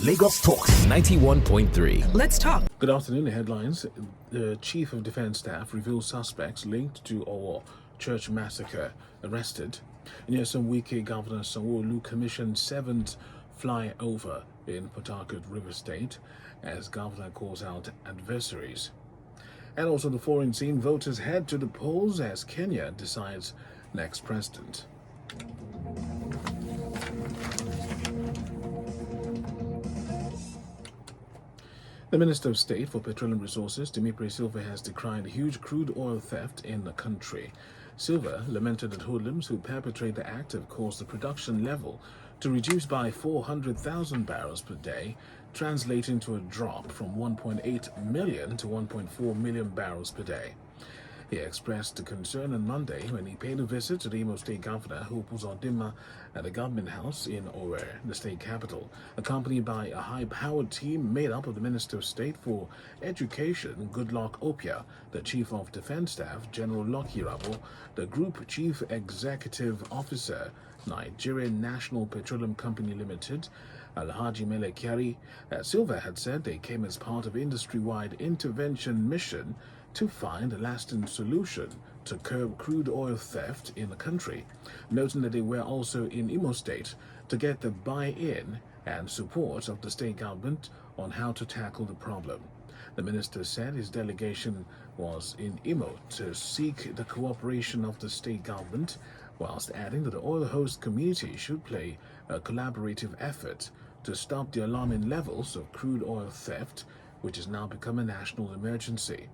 Lagos Talks 91.3. Let's talk. Good afternoon. The headlines. The Chief of Defense Staff reveals suspects linked to our church massacre arrested. Wike Governor Sanwo-Olu commissioned 7th Flyover in Port Harcourt, River State, as governor calls out adversaries. And also the foreign scene, voters head to the polls as Kenya decides next president. The Minister of State for Petroleum Resources, Silva, has decried huge crude oil theft in the country. Silva lamented that hoodlums who perpetrate the act have caused the production level to reduce by 400,000 barrels per day, translating to a drop from 1.8 million to 1.4 million barrels per day. He expressed concern on Monday when he paid a visit to the Imo State Governor, Uzodimma, at the government house in Owerri, the state capital, accompanied by a high-powered team made up of the Minister of State for Education, Goodluck Opia, the Chief of Defense Staff, General Lucky Rabo, the Group Chief Executive Officer, Nigerian National Petroleum Company Limited, Alhaji Mele Kyari. Silva had said they came as part of industry-wide intervention mission to find a lasting solution to curb crude oil theft in the country, noting that they were also in Imo State to get the buy-in and support of the state government on how to tackle the problem. The minister said his delegation was in Imo to seek the cooperation of the state government, whilst adding that the oil host community should play a collaborative effort to stop the alarming levels of crude oil theft, which has now become a national emergency.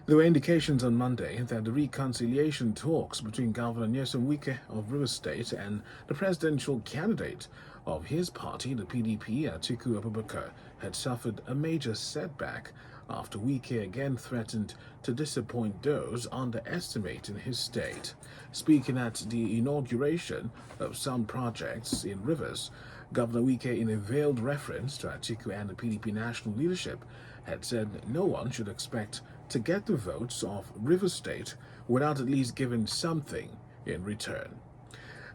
There were indications on Monday that the reconciliation talks between Governor Wike of River State and the presidential candidate of his party, the PDP, Atiku Abubakar, had suffered a major setback after Wike again threatened to disappoint those underestimating his state. Speaking at the inauguration of some projects in Rivers, Governor Wike, in a veiled reference to Atiku and the PDP national leadership, had said no one should expect to get the votes of River State without at least giving something in return.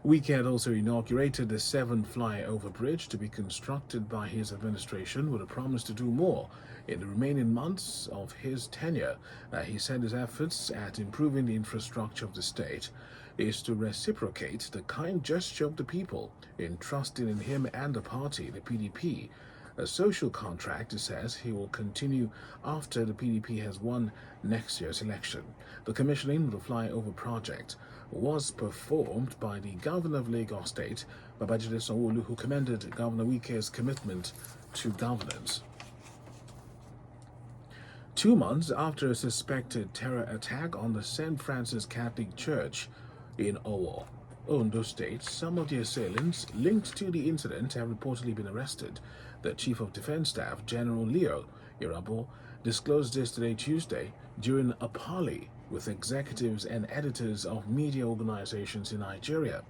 Wike had also inaugurated the 7th flyover bridge to be constructed by his administration with a promise to do more in the remaining months of his tenure. He said his efforts at improving the infrastructure of the state is to reciprocate the kind gesture of the people in trusting in him and the party, the PDP. A social contract, he says, he will continue after the PDP has won next year's election. The commissioning of the flyover project was performed by the Governor of Lagos State, Babajide Sanwo-Olu, who commended Governor Wike's commitment to governance. 2 months after a suspected terror attack on the St. Francis Catholic Church in Ondo State, some of the assailants linked to the incident have reportedly been arrested. The Chief of Defense Staff, General Leo Irabo, disclosed this today, Tuesday, during a parley with executives and editors of media organizations in Nigeria.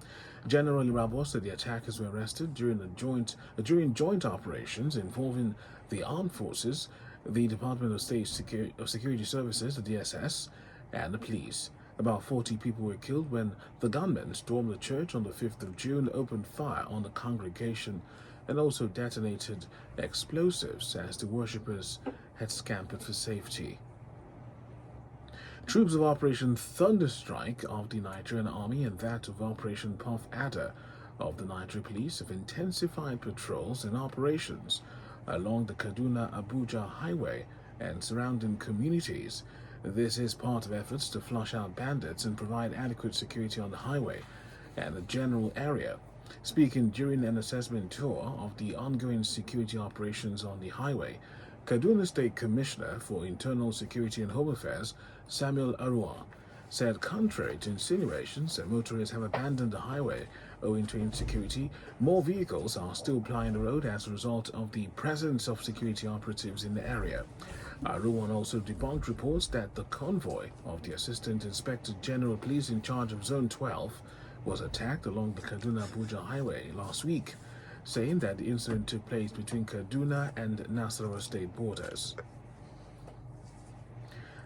General Irabo said the attackers were arrested during joint operations involving the armed forces, the Department of State Security Services, the DSS, and the police. About 40 people were killed when the gunmen stormed the church on the 5th of June, opened fire on the congregation, and also detonated explosives as the worshippers had scampered for safety. Troops of Operation Thunderstrike of the Nigerian Army and that of Operation Puff Adder of the Nigerian Police have intensified patrols and operations along the Kaduna-Abuja highway and surrounding communities. This is part of efforts to flush out bandits and provide adequate security on the highway and the general area. Speaking during an assessment tour of the ongoing security operations on the highway, Kaduna State Commissioner for Internal Security and Home Affairs, Samuel Arua, said contrary to insinuations that motorists have abandoned the highway owing to insecurity, more vehicles are still plying the road as a result of the presence of security operatives in the area. Arua also debunked reports that the convoy of the Assistant Inspector General Police in charge of Zone 12 was attacked along the Kaduna-Abuja highway last week, saying that the incident took place between Kaduna and Nasarawa state borders.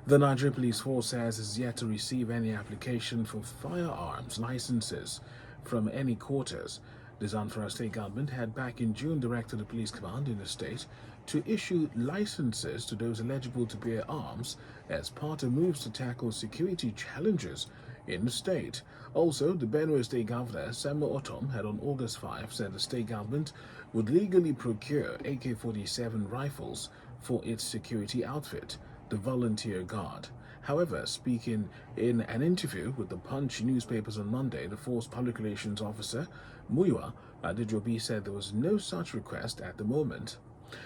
The Nigerian Police Force says it's yet to receive any application for firearms licenses from any quarters, The Zamfara state government had back in June directed the police command in the state to issue licenses to those eligible to bear arms as part of moves to tackle security challenges in the state. Also, the Benue State Governor, Sanwo-Olu, had on August 5 said the state government would legally procure AK-47 rifles for its security outfit, the Volunteer Guard. However, speaking in an interview with the Punch newspapers on Monday, the force public relations officer, Muyiwa Adejobi, said there was no such request at the moment.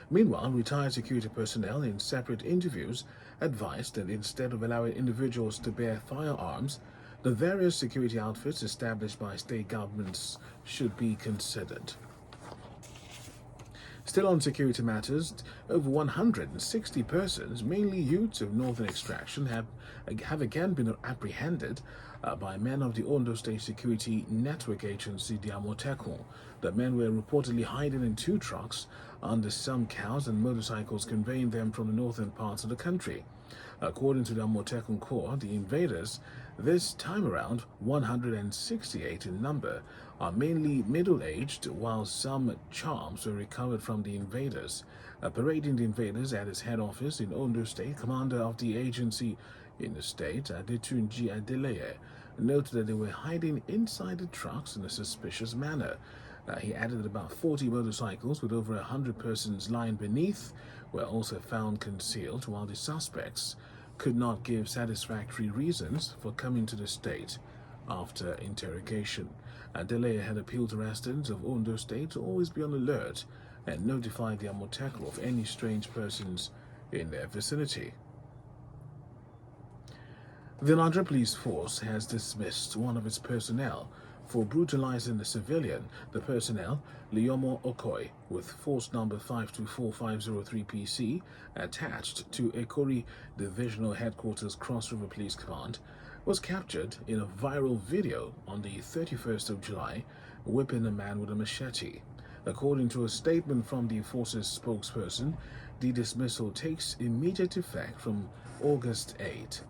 Meanwhile, retired security personnel in separate interviews advised that instead of allowing individuals to bear firearms, the various security outfits established by state governments should be considered. Still on security matters, over 160 persons, mainly youths of northern extraction, have again been apprehended by men of the Ondo State Security Network Agency, the Amotekun. The men were reportedly hiding in 2 trucks under some cows and motorcycles conveying them from the northern parts of the country. According to the Amotekun Corps, the invaders, this time around 168 in number, are mainly middle-aged, while some charms were recovered from the invaders. Parading the invaders at its head office in Ondo State, commander of the agency in the state, Adetunji Adeleye, noted that they were hiding inside the trucks in a suspicious manner. He added that about 40 motorcycles with over 100 persons lying beneath were also found concealed, while the suspects could not give satisfactory reasons for coming to the state after interrogation. Adeleye had appealed to residents of Ondo State to always be on alert and notify the Amotekun of any strange persons in their vicinity. The Nigeria Police Force has dismissed one of its personnel for brutalizing a civilian. The personnel, Leomo Okoy, with force number 524503PC, attached to Ekori Divisional Headquarters Cross River Police Command, was captured in a viral video on the 31st of July, whipping a man with a machete. According to a statement from the force's spokesperson, the dismissal takes immediate effect from August 8.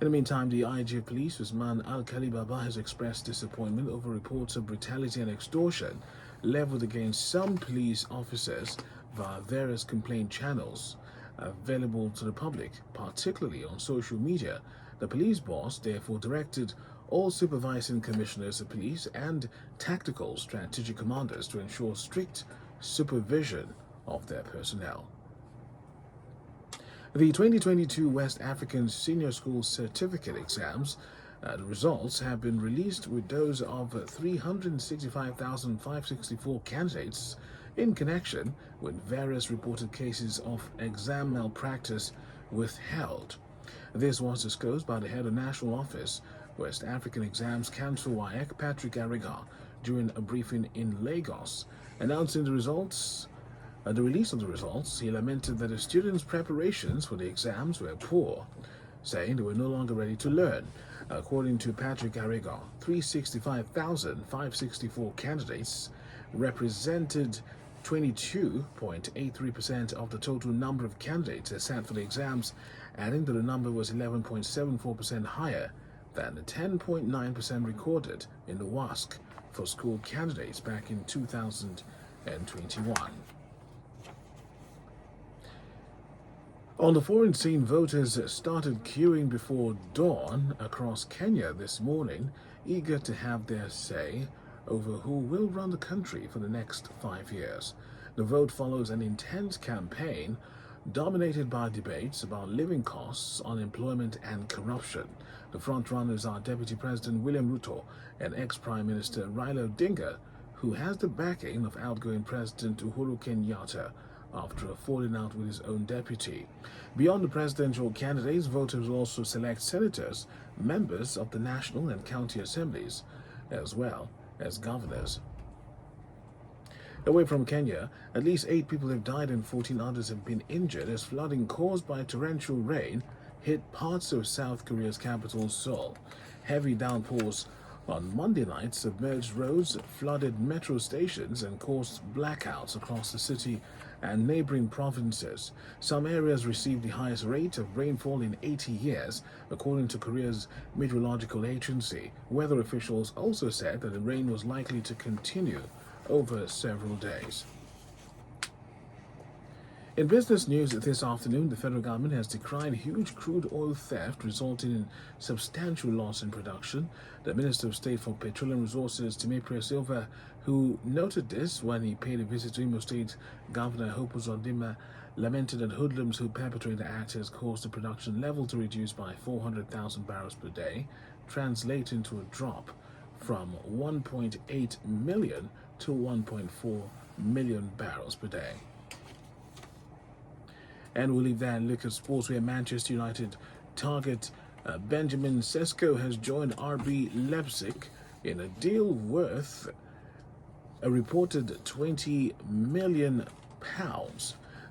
In the meantime, the IG of Police, Usman Al-Khali Baba, has expressed disappointment over reports of brutality and extortion leveled against some police officers via various complaint channels available to the public, particularly on social media. The police boss therefore directed all supervising commissioners of police and tactical strategic commanders to ensure strict supervision of their personnel. The 2022 West African Senior School Certificate exams, the results have been released, with those of 365,564 candidates in connection with various reported cases of exam malpractice withheld. This was disclosed by the head of National Office, West African Exams Council Wike, Patrick Ariga, during a briefing in Lagos. Announcing the release of the results, he lamented that the students' preparations for the exams were poor, saying they were no longer ready to learn. According to Patrick Ariga, 365,564 candidates represented 22.83% of the total number of candidates that sat for the exams, adding that the number was 11.74% higher than the 10.9% recorded in the WASC for school candidates back in 2021. On the foreign scene, voters started queuing before dawn across Kenya this morning, eager to have their say over who will run the country for the next 5 years. The vote follows an intense campaign dominated by debates about living costs, unemployment, and corruption. The frontrunners are Deputy President William Ruto and ex-Prime Minister Raila Odinga, who has the backing of outgoing President Uhuru Kenyatta after a falling out with his own deputy. Beyond the presidential candidates, voters will also select senators, members of the national and county assemblies, as well as governors. Away from Kenya, at least 8 people have died and 14 others have been injured as flooding caused by torrential rain hit parts of South Korea's capital, Seoul. Heavy downpours on Monday night submerged roads, flooded metro stations, and caused blackouts across the city and neighboring provinces. Some areas received the highest rate of rainfall in 80 years, according to Korea's meteorological agency. Weather officials also said that the rain was likely to continue over several days. In business news this afternoon, the federal government has decried huge crude oil theft resulting in substantial loss in production. The Minister of State for Petroleum Resources, Timothy Silva, who noted this when he paid a visit to Imo State Governor Hope Uzodinma, lamented that hoodlums who perpetrate the act has caused the production level to reduce by 400,000 barrels per day, translating to a drop from 1.8 million to 1.4 million barrels per day. And we'll leave that and look at sports, where Manchester United target Benjamin Sesko has joined RB Leipzig in a deal worth a reported £20 million.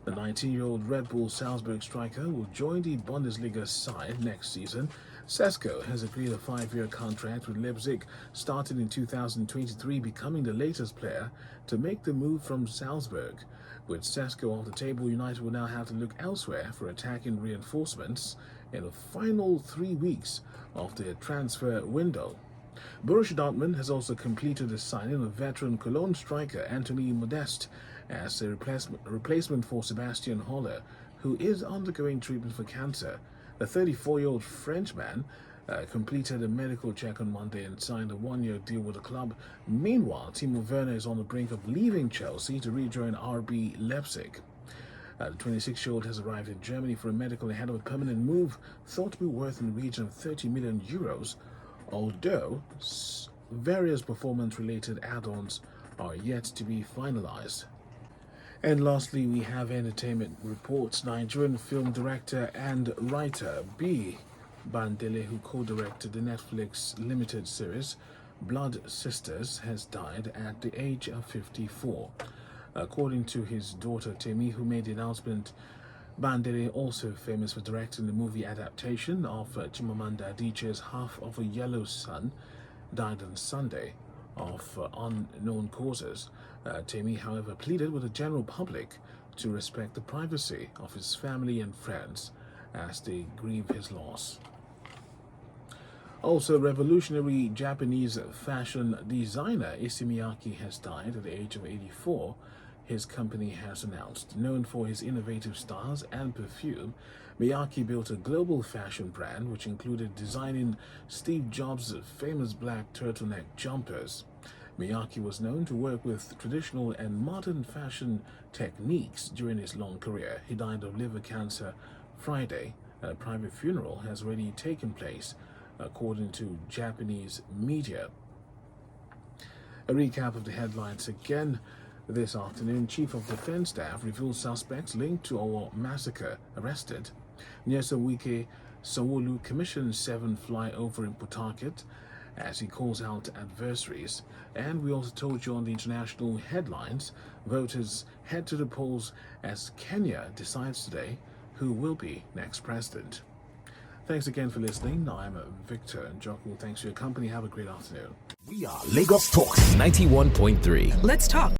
The 19-year-old Red Bull Salzburg striker will join the Bundesliga side next season. Sesko has agreed a 5-year contract with Leipzig starting in 2023, becoming the latest player to make the move from Salzburg. With Sesko off the table, United will now have to look elsewhere for attacking reinforcements in the final 3 weeks of their transfer window. Borussia Dortmund has also completed the signing of veteran Cologne striker Anthony Modeste as a replacement for Sebastian Haller, who is undergoing treatment for cancer. The 34-year-old Frenchman completed a medical check on Monday and signed a 1-year deal with the club. Meanwhile, Timo Werner is on the brink of leaving Chelsea to rejoin RB Leipzig. The 26-year-old has arrived in Germany for a medical ahead of a permanent move thought to be worth in the region of €30 million, although various performance-related add-ons are yet to be finalized. And lastly, we have entertainment reports. Nigerian film director and writer B. Bandele, who co-directed the Netflix limited series Blood Sisters, has died at the age of 54. According to his daughter Temi, who made the announcement, Bandele, also famous for directing the movie adaptation of Chimamanda Adichie's Half of a Yellow Sun, died on Sunday of unknown causes. Temi, however, pleaded with the general public to respect the privacy of his family and friends as they grieve his loss. Also, revolutionary Japanese fashion designer Issey Miyake has died at the age of 84, his company has announced. Known for his innovative styles and perfume, Miyake built a global fashion brand which included designing Steve Jobs' famous black turtleneck jumpers. Miyake was known to work with traditional and modern fashion techniques during his long career. He died of liver cancer Friday. A private funeral has already taken place, according to Japanese media. A recap of the headlines again this afternoon. Chief of Defense Staff reveals suspects linked to our massacre arrested. Wike, Sanwo-Olu commissions 7 Flyover in Port Harcourt as he calls out adversaries. And we also told you on the international headlines, voters head to the polls as Kenya decides today who will be next president. Thanks again for listening. I'm Victor Njoku. Thanks for your company. Have a great afternoon. We are Lagos Talks 91.3. Let's talk.